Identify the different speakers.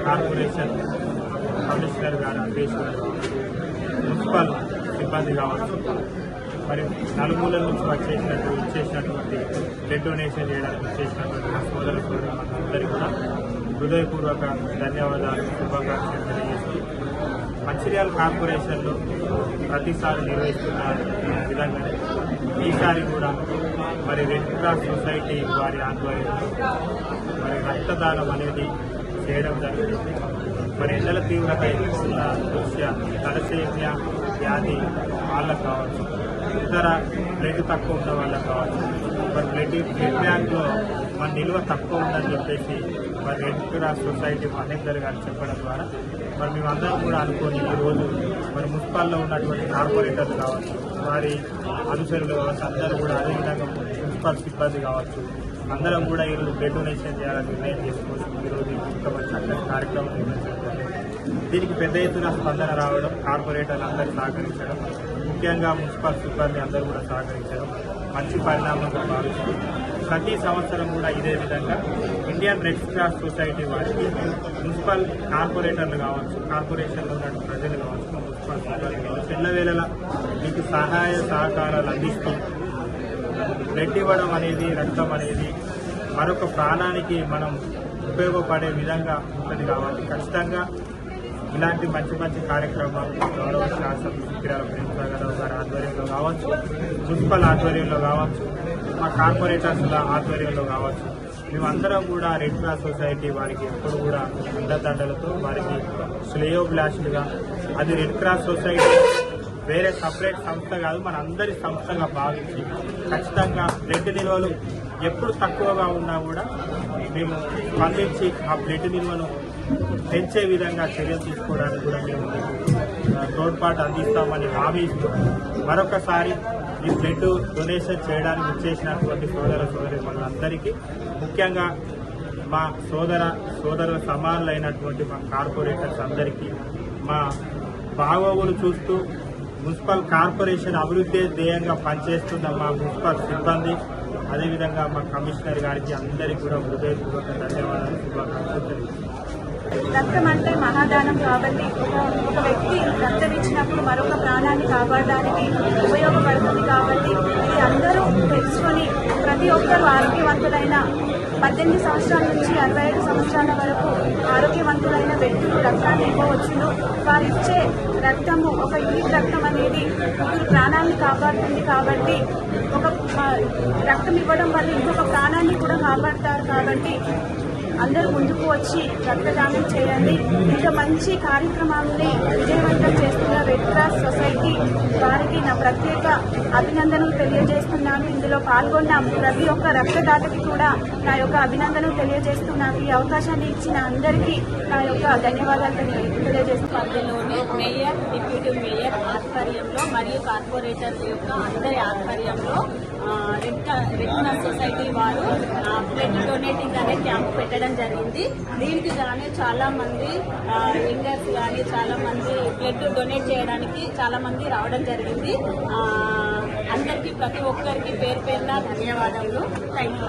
Speaker 1: Corporation commissioner గారు అన్వేష్ గారు, municipal సిబ్బంది కావచ్చు, మరి నలుమూలల నుంచి ఇచ్చేసినటువంటి బ్లడ్ డొనేషన్ చేయడానికి ఇచ్చేసినటువంటి మా సోదర సోదరులందరికీ కూడా హృదయపూర్వక ధన్యవాదాలు, శుభాకాంక్షలు తెలియజేస్తూ మంచిర్యాల కార్పొరేషన్లో ప్రతిసారి నిర్వహిస్తున్న విధంగా ఈసారి కూడా మరి రెడ్ క్రాస్ సొసైటీ వారి ఆధ్వర్యంలో మరి రక్తదానం అనేది చేయడం జరుగుతుంది. మరి ఎండల తీవ్రత ఎక్కువ దృష్ట్యా తలసేమియా వ్యాధి వాళ్ళకు కావచ్చు, ఇతర బ్లడ్ తక్కువ ఉన్న వాళ్ళకు కావచ్చు, మరి బ్లడ్ బ్యాంక్లో మన నిల్వ తక్కువ ఉందని చెప్పేసి మరి రెడ్ క్రాస్ సొసైటీ మహేందర్ గారు చెప్పడం ద్వారా మరి మేమందరం కూడా అనుకొని ఈరోజు మరి మున్సిపాల్లో ఉన్నటువంటి కార్పొరేటర్లు కావచ్చు, వారి అనుచరులు కావచ్చు, అందరూ కూడా అదేవిధంగా మున్సిపల్ సిబ్బంది కావచ్చు, అందరం కూడా ఈరోజు బ్లడ్ డొనేషన్ చేయాలని నిర్ణయం చేసుకోవచ్చు. ఈరోజు ఇంత మంచి చక్కటి కార్యక్రమం నిర్వహించడం, దీనికి పెద్ద ఎత్తున స్పందన రావడం, కార్పొరేటర్లు అందరూ సహకరించడం, ముఖ్యంగా మున్సిపల్ సిబ్బంది అందరూ కూడా సహకరించడం మంచి పరిణామంగా భావిస్తూ ప్రతి సంవత్సరం కూడా ఇదే విధంగా ఇండియన్ రెడ్ క్రాస్ సొసైటీ వారికి మున్సిపల్ కార్పొరేటర్లు కావచ్చు, కార్పొరేషన్లో ఉన్న ప్రజలు కావచ్చు, మున్సిపల్ సిబ్బంది కావచ్చు, ఎల్లవేళలా మీకు సహాయ సహకారాలు అందిస్తూ బ్లడ్ ఇవ్వడం అనేది, రక్తం అనేది మరొక ప్రాణానికి మనం ఉపయోగపడే విధంగా ఉంటుంది. కాబట్టి ఖచ్చితంగా ఇలాంటి మంచి మంచి కార్యక్రమాలు గౌరవ శాసనసభ్యులు ప్రేమసాగరరావు గారి ఆధ్వర్యంలో కావచ్చు, మున్సిపల్ ఆధ్వర్యంలో కావచ్చు, మా కార్పొరేటర్స్ల ఆధ్వర్యంలో కావచ్చు, మేమందరం కూడా రెడ్ క్రాస్ సొసైటీ వారికి ఎప్పుడు కూడా అండదండలతో వారికి శ్రేయోభిలాషులుగా, అది రెడ్ క్రాస్ సొసైటీ వేరే సపరేట్ సంస్థ కాదు, మన అందరి సంస్థగా భావించి ఖచ్చితంగా బ్లడ్ నిల్వలు ఎప్పుడు తక్కువగా ఉన్నా కూడా మేము స్పందించి ఆ బ్లడ్ నిల్వను పెంచే విధంగా చర్యలు తీసుకోవడానికి కూడా మేము తోడ్పాటు అందిస్తామని హామీ ఇస్తూ మరొకసారి ఈ బ్లడ్ డొనేషన్ చేయడానికి ఇచ్చేసినటువంటి సోదర సోదరి మనందరికీ, ముఖ్యంగా మా సోదరుల సమానులైనటువంటి మా కార్పొరేటర్స్ అందరికీ, మా బాగోగులు చూస్తూ మున్సిపల్ కార్పొరేషన్ అభివృద్ధి ధ్యేయంగా పనిచేస్తున్న మా మున్సిపల్ సిబ్బంది, అదేవిధంగా మా కమిషనర్ గారికి అందరికీ కూడా హృదయపూర్వక ధన్యవాదాలు, శుభాకాంక్షలు తెలియజేస్తున్నాను.
Speaker 2: రక్తం అంటే మహాదానం కాబట్టి ఒక వ్యక్తి రక్తం ఇచ్చినప్పుడు మరొక ప్రాణాన్ని కాపాడడానికి ఉపయోగపడుతుంది. కాబట్టి ఇది అందరూ తెలుసుకొని ప్రతి ఒక్కరూ ఆరోగ్యవంతులైన 18 సంవత్సరాల నుంచి 65 సంవత్సరాల వరకు ఆరోగ్యవంతులైన వ్యక్తులు రక్తాన్ని ఇవ్వవచ్చును. వారు ఇచ్చే రక్తము, ఒక యూనిట్ రక్తం అనేది ముగ్గురు ప్రాణాన్ని కాపాడుతుంది. కాబట్టి ఒక రక్తం ఇవ్వడం వల్ల ఇంకొక ప్రాణాన్ని కూడా కాపాడతారు. కాబట్టి అందరూ ముందుకు వచ్చి రక్తదానం చేయండి. ఇంకా మంచి కార్యక్రమాలని విజయవంతం చేస్తున్న రెడ్ క్రాస్ సొసైటీ వారికి నా ప్రత్యేక అభినందనలు తెలియజేస్తున్నాను. ఇందులో పాల్గొన్న ప్రతి ఒక్క రక్తదాతకి కూడా నా యొక్క అభినందనలు తెలియజేస్తున్నాను. ఈ అవకాశాన్ని ఇచ్చిన అందరికీ నా యొక్క ధన్యవాదాలు
Speaker 3: పరిధిలోని మేయర్, డిప్యూటీ మేయర్ ఆధ్వర్యంలో మరియు కార్పొరేటర్ యొక్క అందరి ఆధ్వర్యంలో రెడ్ క్రాస్ సొసైటీ వారు బ్లడ్ డొనేటింగ్ అనే క్యాంప్ పెట్టడం జరిగింది. దీనికి గానీ చాలా మంది యంగర్స్ కానీ చాలా మంది బ్లడ్ డొనేట్ చేయడానికి చాలా మంది రావడం జరిగింది. అందరికీ ప్రతి ఒక్కరికి పేరు పేరున ధన్యవాదాలు. Thank you.